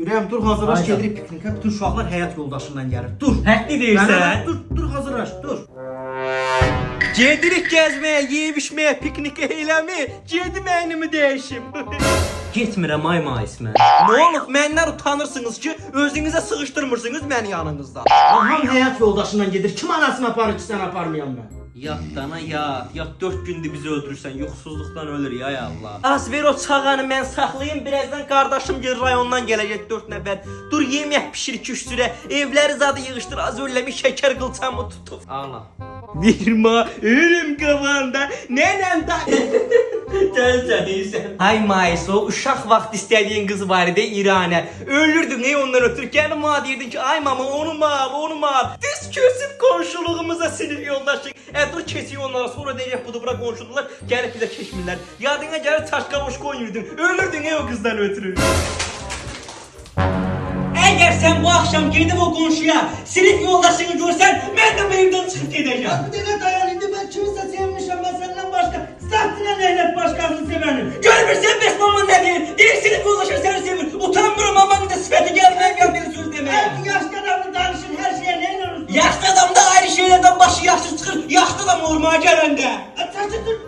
İrem dur hazırlaş Aynen. gelirik piknikə. Bütün uşaqlar həyat yoldaşından gəlir. Dur. Həqqi deyirsən? Dur hazırlaş dur. Gedirik gəzməyə, yeyib içməyə, piknikə eləmi? Gedim əynimi dəyişim. Getmirəm ay Maismə. Nə olub? Məndən utanırsınız ki, özünüzə sığışdırmırsınız məni yanınızda. Aham həyat yoldaşından gedir. Kim anasını aparır ki sən aparmayan mən? Yat dana yat. Yat 4 gündür bizi öldürürsən. Yoxsuzluqdan ölür ya Allah. Az ver o çağanı mən saxlayım. Birazdan qardaşım gəlir rayondan gələcək 4 nəfər. Dur yemək pişir 2-3 sürə. Evləri zadı yığışdır. Az ölləmiş şəkər qılçamı tutub. Ağla. Vermə ölüm qavanda. Nənəm da. Gəlsən. Hay Mais o uşaq vaxt istədiyin qız var idi İranə. Ölürdün ey ondan ötürü. Gəlib mənə deyirdin ki ay mama onu mal. Düz kösüb qonşuluğumuza sinif yoldaşıq. Dur keçiyor onlara sonra deyək budu bura qonşudular. Gəlib bizə keçmirlər. Yadına gəlir çaşqamoş qoyurdun. Ölürdün ey o qızdan ötürü. Əgər sən bu axşam gedib o qonşuya sinif yoldaşını görsən, mən də bu evdən çıxıb gedəcəm. Bu dəqiqə dayan indi mən kimisə sevmişəm mən səndən başqa. Saatına nəhlət başqasını sevənim. Görmürsən bəs maman nə deyir? Deyir sinif yoldaşın səni sevir. Utanmıram mamanın da sifəti gəlməyəm bir söz deməyə. Bu yaşlı adamın danışın hər şeyə nə inanırsın? Yaşlı adam da ayrı şeylərdən başı yaxşı çıxır. Yaşlı adam olmaya gələndə. Saçı dur.